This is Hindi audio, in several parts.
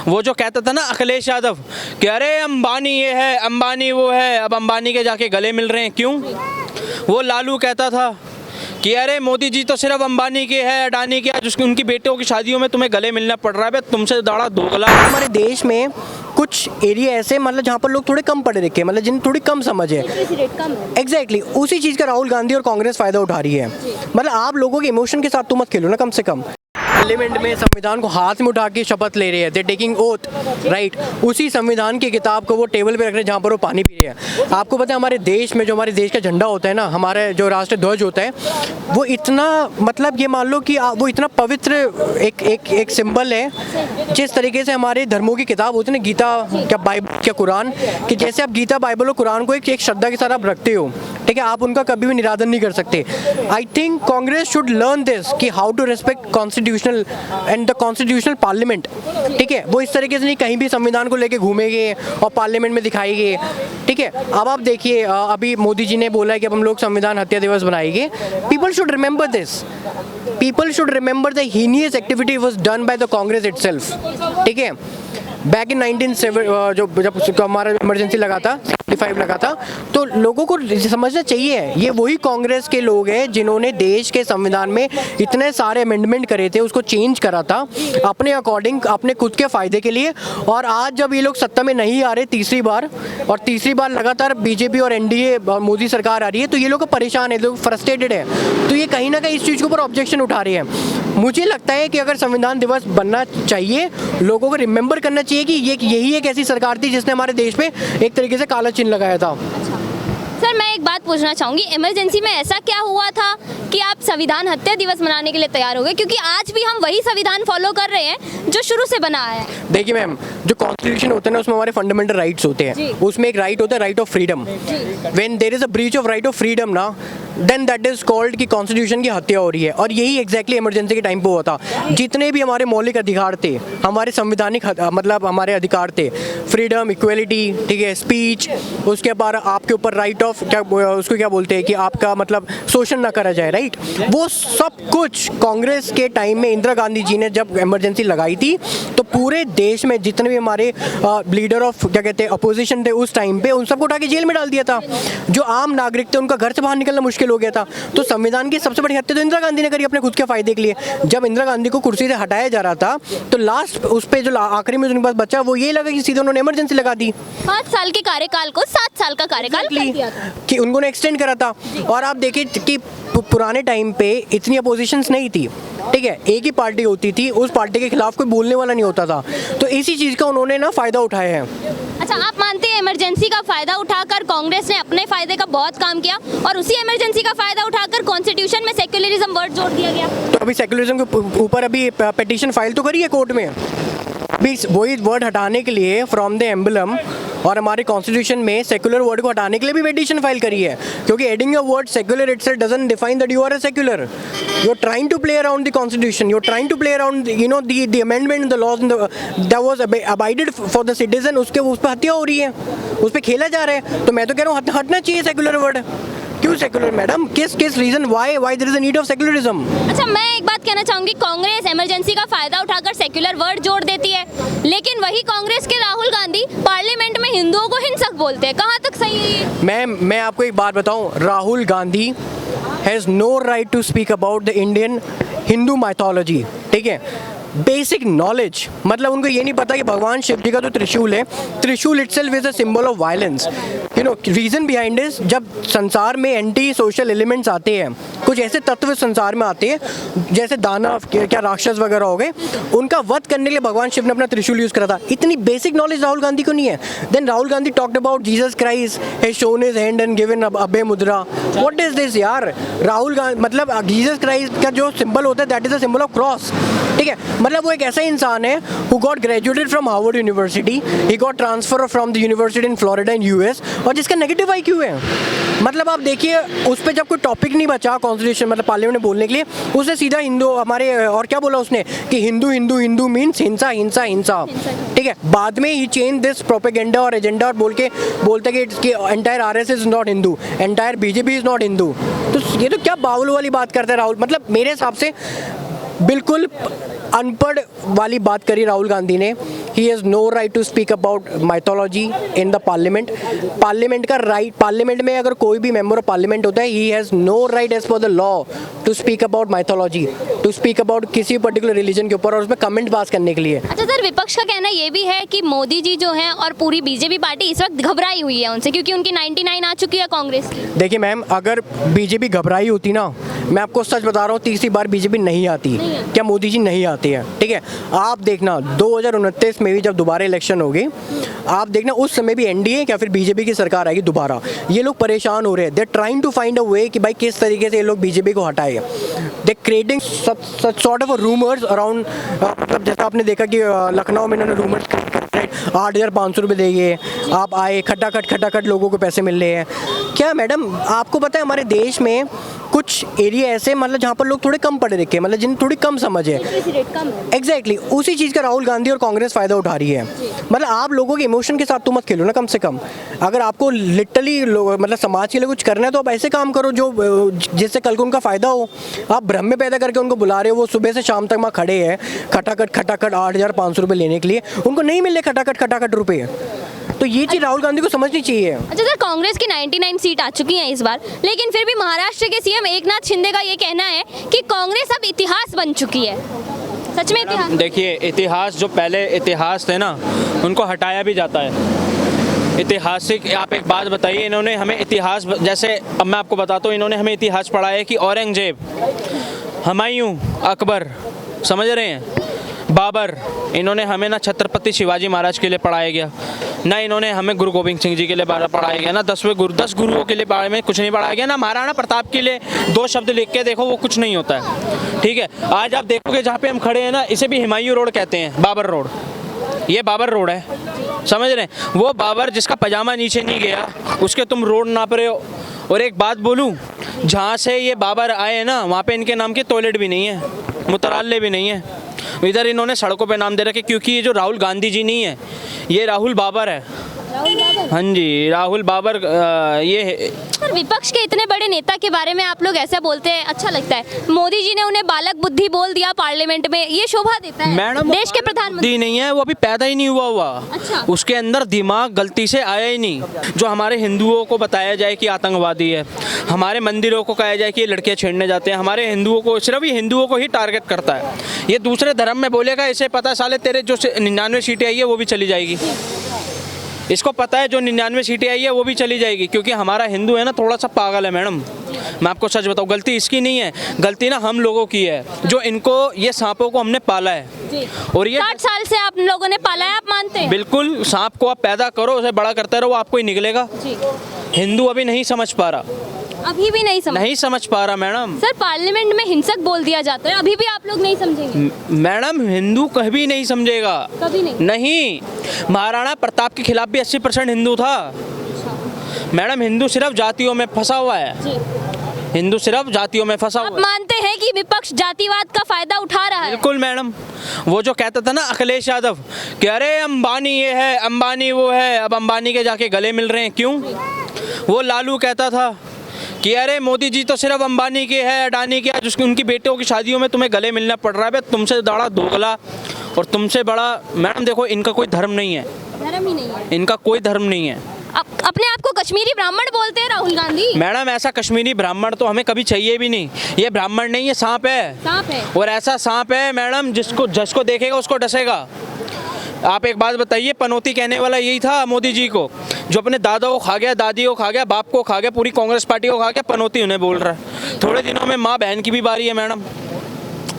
वो जो कहता था ना अखिलेश यादव कि अरे अंबानी ये है, अंबानी वो है, अब अंबानी के जाके गले मिल रहे हैं, क्यों? वो लालू कहता था कि अरे मोदी जी तो सिर्फ अंबानी के है, अडानी के है, जिसकी उनकी बेटियों की शादियों में तुम्हें गले मिलना पड़ रहा है, बे तुमसे दाढ़ा दोगला। हमारे देश में कुछ एरिया ऐसे मतलब जहाँ पर लोग थोड़े कम पढ़े लिखे, मतलब जिन्हें थोड़ी कम समझ है, एग्जैक्टली उसी चीज़ का राहुल गांधी और कांग्रेस फायदा उठा रही है। मतलब आप लोगों के इमोशन के साथ तो मत खेलो ना, कम से कम। पार्लियामेंट में संविधान को हाथ में उठा के शपथ ले रहे हैं, दे टेकिंग ओथ, राइट। उसी संविधान की किताब को वो टेबल पे रख रहे हैं जहाँ पर वो पानी पी रहे हैं। आपको पता है हमारे देश में जो हमारे देश का झंडा होता है ना, हमारे जो राष्ट्रीय ध्वज होता है, वो इतना मतलब ये मान लो कि वो इतना पवित्र एक सिंबल है। जिस तरीके से हमारे धर्मों की किताब होती है ना, गीता क्या बाइबल क्या कुरान, कि जैसे आप गीता बाइबल और कुरान को एक श्रद्धा के साथ आप रखते हो, ठीक है, आप उनका कभी भी निरादन नहीं कर सकते। I think Congress should learn this कि how to respect constitutional and the constitutional parliament, ठीक है। वो इस तरीके से नहीं कहीं भी संविधान को लेके घूमेंगे और पार्लियामेंट में दिखाएंगे, ठीक है। अब आप देखिए अभी मोदी जी ने बोला है कि अब हम लोग संविधान हत्या दिवस बनाएंगे। People should remember this, people should remember the heinous activity was done by the Congress itself, ठीक है। बैक इन 1970 जब हमारा इमरजेंसी लगा था, 75 लगा था, तो लोगों को समझना चाहिए ये वही कांग्रेस के लोग हैं जिन्होंने देश के संविधान में इतने सारे अमेंडमेंट करे थे, उसको चेंज करा था अपने अकॉर्डिंग, अपने खुद के फायदे के लिए। और आज जब ये लोग सत्ता में नहीं आ रहे तीसरी बार, और तीसरी बार लगातार बीजेपी और एनडीए और मोदी सरकार आ रही है, तो ये लोग परेशान है, लोग फ्रस्ट्रेटेड है। तो ये कहीं ना कहीं इस चीज़ के ऊपर ऑब्जेक्शन उठा रहे हैं। मुझे लगता है कि अगर संविधान दिवस बनना चाहिए, लोगों को रिमेंबर करना चाहिए कि यही एक ऐसी सरकार थी जिसने हमारे देश में एक तरीके से काला चिन्ह लगाया था। सर मैं एक बात पूछना चाहूँगी, इमरजेंसी में ऐसा क्या हुआ था कि आप संविधान हत्या दिवस मनाने के लिए तैयार हो गए? क्योंकि आज भी हम वही संविधान फॉलो कर रहे हैं जो शुरू से बना है। देखिए मैम, जो कॉन्स्टिट्यूशन होता है ना, उसमें हमारे फंडामेंटल राइट्स होते हैं। उसमें एक राइट होता है right of freedom. When there is a breach of right of freedom ना, देन दैट इज कॉल्ड कि कॉन्स्टिट्यूशन की हत्या हो रही है। और यही एग्जैक्टली इमरजेंसी के टाइम पे हुआ था। जितने भी हमारे मौलिक अधिकार थे, हमारे संवैधानिक मतलब हमारे अधिकार थे, फ्रीडम, इक्वलिटी, ठीक है, स्पीच, उसके बाद आपके ऊपर राइट ऑफ क्या उसको क्या बोलते हैं कि आपका मतलब शोषण ना करा जाए, राइट। वो सब कुछ कांग्रेस के टाइम में इंदिरा गांधी जी ने जब इमरजेंसी लगाई थी, तो पूरे देश में जितने भी हमारे लीडर ऑफ क्या कहते हैं अपोजिशन थे उस टाइम पे, उन सबको उठा के जेल में डाल दिया था। जो आम नागरिक थे उनका घर से बाहर निकलना मुश्किल हो गया था। तो संविधान की सबसे बड़ी हत्या तो इंदिरा गांधी ने करी अपने खुद के फायदे के लिए। जब इंदिरा गांधी को कुर्सी से हटाया जा रहा था, तो लास्ट उस पे जो आखिरी में उनके पास बचा, वो ये लगा कि सीधे उन्होंने इमरजेंसी लगा दी। 5 साल के कार्यकाल को 7 साल का कार्यकाल कर दिया था कि उन्होंने एक्सटेंड करा था। और आप देखिए कि पुराने टाइम पे इतनी अपोजिशंस नहीं थी, ठीक है, एक ही पार्टी होती थी, उस पार्टी के खिलाफ कोई बोलने वाला नहीं होता था। तो इसी चीज़ का उन्होंने ना फायदा उठाया है। अच्छा, आप मानते हैं इमरजेंसी का फायदा उठाकर कांग्रेस ने अपने फायदे का बहुत काम किया और उसी इमरजेंसी का फायदा उठाकर कॉन्स्टिट्यूशन में सेक्युलरिज्म वर्ड जोड़ दिया गया? तो अभी सेक्युलरिज्म के ऊपर अभी पिटीशन फाइल तो करी है कोर्ट में, अभी वही वर्ड हटाने के लिए फ्रॉम द एम्बलम, और हमारे कॉन्स्टिट्यूशन में सेक्युलर वर्ड को हटाने के लिए भी पिटीशन फाइल करी है। क्योंकि adding a word secular itself doesn't define that you are a secular. You are trying to play around the constitution, you are trying to play around you know the amendment, the laws that was abided for the citizen. उसके उस पर हत्या हो रही है, उस पर खेला जा रहा है। तो मैं तो कह रहा हूँ हटना चाहिए सेक्युलर वर्ड। क्यों सेक्युलर मैडम, किस reason why there is a need of secularism? अच्छा, मैं एक बात कहना चाहूंगी, कांग्रेस इमरजेंसी का फायदा उठाकर सेक्युलर वर्ड जोड़ देती है, लेकिन वही कांग्रेस के राहुल गांधी पार्लियामेंट में हिंदुओं को हिंसक बोलते हैं। कहाँ तक सही है ये? मैं आपको एक बात बताऊं, Rahul Gandhi has no right to speak about the Indian Hindu mythology, ठीक है। बेसिक नॉलेज, मतलब उनको ये नहीं पता कि भगवान शिव जी का जो त्रिशूल है, trishul itself is a symbol of violence. You know reason behind is, जब संसार में एंटी सोशल एलिमेंट्स आते हैं, कुछ ऐसे तत्व संसार में आते हैं जैसे दानव क्या राक्षस वगैरह हो गए, उनका वध करने के लिए भगवान शिव ने अपना त्रिशूल यूज करा था। इतनी बेसिक नॉलेज राहुल गांधी को नहीं है। Then Rahul Gandhi talked about Jesus Christ has shown his hand and given अभय मुद्रा। व्हाट इज दिस यार? राहुल गांधी मतलब जीसस क्राइस्ट का जो सिंबल होता है that is a symbol of cross, ठीक है। मतलब वो एक ऐसा इंसान है who got graduated from Harvard university, he got transfer from the university in Florida in US, और जिसका नेगेटिव आईक्यू है। मतलब आप देखिए उस पर जब कोई टॉपिक नहीं बचा कॉन्स्टिट्यूशन मतलब पार्लियामेंट में बोलने के लिए, उसने सीधा हिंदू हमारे और क्या बोला उसने कि हिंदू हिंदू हिंदू मीन्स हिंसा हिंसा हिंसा, ठीक है। बाद में ही चेंज दिस प्रोपेगेंडा और एजेंडा और बोलते कि entire RSS is not Hindu, entire BJP is not Hindu. तो ये तो क्या बावल वाली बात करते हैं राहुल। मतलब मेरे हिसाब से बिल्कुल अनपढ़ वाली बात करी राहुल गांधी ने। He has no right to speak about mythology in the parliament. Parliament का राइट, पार्लियामेंट में अगर कोई भी मेंबर ऑफ पार्लियामेंट होता है, he has no right as per the law to speak about mythology, to speak about किसी पर्टिकुलर रिलीजन के ऊपर और उसमें कमेंट पास करने के लिए। अच्छा सर, विपक्ष का कहना ये भी है कि मोदी जी जो हैं और पूरी बीजेपी पार्टी इस वक्त घबराई हुई है उनसे, क्योंकि उनकी 99 आ चुकी है कांग्रेस की। देखिए मैम, अगर बीजेपी घबराई होती ना, मैं आपको सच बता रहा हूँ, तीसरी बार बीजेपी नहीं आती। क्या मोदी जी नहीं आते हैं? ठीक है, आप देखना 2029 में भी जब दोबारा इलेक्शन होगी, आप देखना उस समय भी एनडीए या फिर बीजेपी की सरकार आएगी दोबारा। ये लोग परेशान हो रहे हैं, they trying to find a way कि भाई किस तरीके से ये लोग बीजेपी को हटाए। They creating sort of rumours around, मतलब जैसा आपने देखा कि लखनऊ में इन्होंने रूमर्स 8,500 रुपये देंगे, आप आए, खटाखट लोगों को पैसे मिल रहे हैं। क्या मैडम आपको पता है हमारे देश में कुछ एरिया ऐसे मतलब जहाँ पर लोग थोड़े कम पढ़े लिखे हैं, मतलब जिन्हें थोड़ी कम समझ है। एग्जैक्टली उसी चीज़ का राहुल गांधी और कांग्रेस फ़ायदा उठा रही है। मतलब आप लोगों के इमोशन के साथ तो मत खेलो ना, कम से कम। अगर आपको लिटरली मतलब समाज के लिए कुछ करना है तो आप ऐसे काम करो जो जिससे कल को उनका फ़ायदा हो। आप भ्रम में पैदा करके उनको बुला रहे हो, वो सुबह से शाम तक वहाँ खड़े हैं खटाखट 8,500 रुपये लेने के लिए, उनको नहीं मिल रहे खटाखट रुपये। तो ये चीज़ राहुल गांधी को समझनी चाहिए। अच्छा सर, कांग्रेस की 99 सीट आ चुकी हैं इस बार, लेकिन फिर भी महाराष्ट्र के सीएम एकनाथ शिंदे का ये कहना है कि कांग्रेस अब इतिहास बन चुकी है। सच में इतिहास? देखिए, इतिहास जो पहले इतिहास थे ना, उनको हटाया भी जाता है। ऐतिहासिक, आप एक बात बताइए, इन्होंने हमें इतिहास, जैसे अब मैं आपको बताता हूँ, इन्होंने हमें इतिहास पढ़ाया है कि औरंगजेब, हुमायूं, अकबर, समझ रहे हैं, बाबर, इन्होंने हमें ना छत्रपति शिवाजी महाराज के लिए पढ़ाया गया, ना इन्होंने हमें गुरु गोविंद सिंह जी के लिए पढ़ाया गया, ना 10 गुरुओं के लिए बारे में कुछ नहीं पढ़ाया गया, ना महाराणा प्रताप के लिए 2 शब्द लिख के देखो, वो कुछ नहीं होता है। ठीक है, आज आप देखोगे जहाँ पे हम खड़े हैं ना, इसे भी हुमायूं रोड कहते हैं, बाबर रोड, ये बाबर रोड है, समझ रहे हैं। वो बाबर जिसका पजामा नीचे नहीं गया, उसके तुम रोड नाप रहे हो। और एक बात बोलूँ, जहाँ से ये बाबर आए ना, वहाँ पे इनके नाम की टॉयलेट भी नहीं है, मुतराल्ले भी नहीं है। इधर इन्होंने सड़कों पे नाम दे रखे, क्योंकि ये जो राहुल गांधी जी नहीं है, ये राहुल बाबर है। हाँ जी, राहुल बाबर ये। सर, विपक्ष के इतने बड़े नेता के बारे में आप लोग ऐसा बोलते हैं, अच्छा लगता है। मोदी जी ने उन्हें बालक बुद्धि बोल दिया पार्लियामेंट में, ये शोभा देता है। मैडम, देश के प्रधानमंत्री नहीं है, वो अभी पैदा ही नहीं हुआ। अच्छा। उसके अंदर दिमाग गलती से आया ही नहीं। जो हमारे हिंदुओं को बताया जाए कि आतंकवादी है, हमारे मंदिरों को कहा जाए कि ये लड़कियां छेड़ने जाते हैं, हमारे हिंदुओं को, सिर्फ ही हिंदुओं को ही टारगेट करता है। ये दूसरे धर्म में बोलेगा, इसे पता साले तेरे जो 99 सीटें आई है वो भी चली जाएगी। इसको पता है जो 99 सीटें आई है वो भी चली जाएगी, क्योंकि हमारा हिंदू है ना थोड़ा सा पागल है मैडम। मैं आपको सच बताऊँ, गलती इसकी नहीं है, गलती ना हम लोगों की है, जो इनको ये सांपों को हमने पाला है। और ये 60 साल से आप लोगों ने पाला है, आप मानते हैं? बिल्कुल, सांप को आप पैदा करो, उसे बड़ा करते रहो, आपको ही निकलेगा। हिंदू अभी नहीं समझ पा रहा, अभी भी नहीं समझ पा रहा मैडम। सर, पार्लियामेंट में हिंसक बोल दिया जाता है, अभी भी आप लोग नहीं समझेंगे? मैडम, हिंदू कभी नहीं समझेगा, कभी नहीं। महाराणा प्रताप के खिलाफ भी 80% हिंदू था मैडम। हिंदू सिर्फ जातियों में फंसा हुआ है, हिंदू सिर्फ जातियों में फंसा हुआ है। मानते हैं कि विपक्ष जातिवाद का फायदा उठा रहा है? बिल्कुल मैडम, वो जो कहता था ना अखिलेश यादव कि अरे अंबानी ये है, अंबानी वो है, अब अंबानी के जाके गले मिल रहे हैं, क्यों? वो लालू कहता था कि अरे मोदी जी तो सिर्फ अंबानी के है, अडानी के है, जिसकी उनकी बेटियों की शादियों में तुम्हें गले मिलना पड़ रहा है। तुमसे बड़ा दोगला और तुमसे बड़ा, मैडम देखो, इनका कोई धर्म नहीं है, धर्म ही नहीं है, इनका कोई धर्म नहीं है। अपने आप को कश्मीरी ब्राह्मण बोलते हैं राहुल गांधी। मैडम, ऐसा कश्मीरी ब्राह्मण तो हमें कभी चाहिए भी नहीं। ये ब्राह्मण नहीं, ये सांप है, सांप है। और ऐसा सांप है मैडम, जिसको देखेगा उसको डसेगा। आप एक बात बताइए, पनौती कहने वाला यही था मोदी जी को, जो अपने दादा को खा गया, दादी को खा गया, बाप को खा गया, पूरी कांग्रेस पार्टी को खा गया, पनौती उन्हें बोल रहा है। थोड़े दिनों में माँ बहन की भी बारी है मैडम।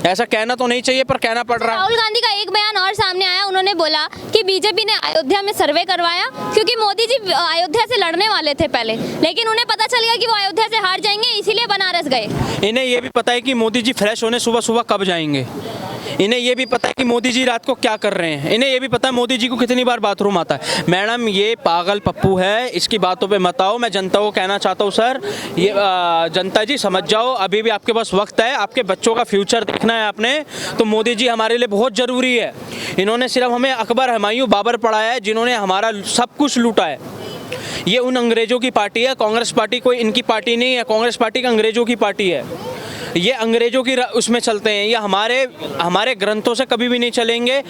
ऐसा कहना तो नहीं चाहिए पर कहना पड़ रहा है। राहुल गांधी का एक बयान और सामने आया, उन्होंने बोला कि बीजेपी ने अयोध्या में सर्वे करवाया, क्योंकि मोदी जी अयोध्या से लड़ने वाले थे पहले, लेकिन उन्हें पता चल गया कि वो अयोध्या से हार जाएंगे, इसीलिए बनारस गए। इन्हें ये भी पता है कि मोदी जी फ्रेश होने सुबह सुबह कब जाएंगे। इन्हें ये भी पता है कि मोदी जी रात को क्या कर रहे हैं। इन्हें ये भी पता है मोदी जी को कितनी बार बाथरूम आता है। मैडम, ये पागल पप्पू है, इसकी बातों पे मत आओ। मैं जनता को कहना चाहता हूँ, सर, ये जनता जी समझ जाओ, अभी भी आपके पास वक्त है, आपके बच्चों का फ्यूचर देखना है आपने, तो मोदी जी हमारे लिए बहुत ज़रूरी है। इन्होंने सिर्फ हमें अकबर, हुमायूं, बाबर पढ़ाया है, जिन्होंने हमारा सब कुछ लूटा है। ये उन अंग्रेज़ों की पार्टी है, कांग्रेस पार्टी कोई इनकी पार्टी नहीं है, कांग्रेस पार्टी का अंग्रेज़ों की पार्टी है। ये अंग्रेजों की उसमें चलते हैं, ये हमारे ग्रंथों से कभी भी नहीं चलेंगे।